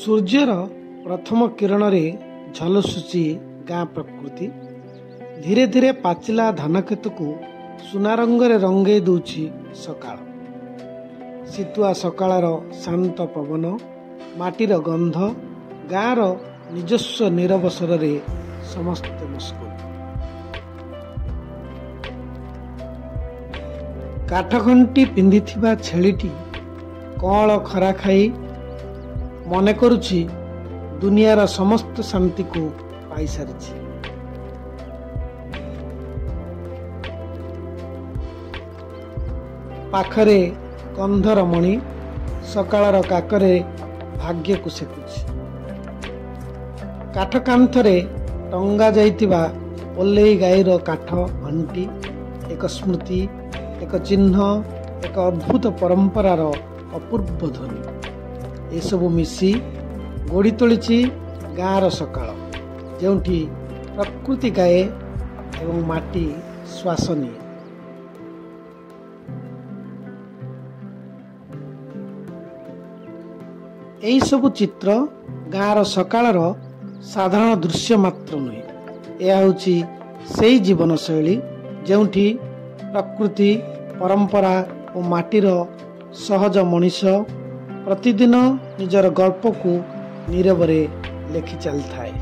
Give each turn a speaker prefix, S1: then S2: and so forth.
S1: ସୂର୍ଯ୍ୟର ପ୍ରଥମ କିରଣରେ ଝଲସୁଛି ଗାଁ ପ୍ରକୃତି। ଧୀରେ ଧୀରେ ପାଚିଲା ଧାନ କ୍ଷେତକୁ ସୁନା ରଙ୍ଗରେ ରଙ୍ଗେଇ ଦେଉଛି ସକାଳ। ଶୀତୁଆ ସକାଳର ଶାନ୍ତ ପବନ, ମାଟିର ଗନ୍ଧ, ଗାଁର ନିଜସ୍ୱ ନୀରବ ସ୍ୱରରେ ସମସ୍ତେ ମସ୍ଗୁଲ। କାଠଘଣ୍ଟି ପିନ୍ଧିଥିବା ଛେଳିଟି କଅଁଳ ଖରା ଖାଇ ମନେ କରୁଛି ଦୁନିଆର ସମସ୍ତ ଶାନ୍ତିକୁ ପାଇସାରିଛି। ପାଖରେ କନ୍ଧର ମଣି ସକାଳର କାକରେ ଭାଗ୍ୟକୁ ସେକୁଛି। କାଠ କାନ୍ଥରେ ଟଙ୍ଗା ଯାଇଥିବା ଓଲେଇ ଗାଈର କାଠ ଘଣ୍ଟି ଏକ ସ୍ମୃତି, ଏକ ଚିହ୍ନ, ଏକ ଅଦ୍ଭୁତ ପରମ୍ପରାର ଅପୂର୍ବ ଧ୍ୱନି। ଏସବୁ ମିଶି ଗଢ଼ି ତୋଳିଛି ଗାଁର ସକାଳ, ଯେଉଁଠି ପ୍ରକୃତି ଗାଏ ଏବଂ ମାଟି ଶ୍ୱାସ ନିଏ। ଏହିସବୁ ଚିତ୍ର ଗାଁର ସକାଳର ସାଧାରଣ ଦୃଶ୍ୟ ମାତ୍ର ନୁହେଁ, ଏହା ହେଉଛି ସେହି ଜୀବନଶୈଳୀ ଯେଉଁଠି ପ୍ରକୃତି, ପରମ୍ପରା ଓ ମାଟିର ସହଜ ମଣିଷ ପ୍ରତିଦିନ ନିଜର ଗଳ୍ପକୁ ନୀରବରେ ଲେଖି ଚାଲିଥାଏ।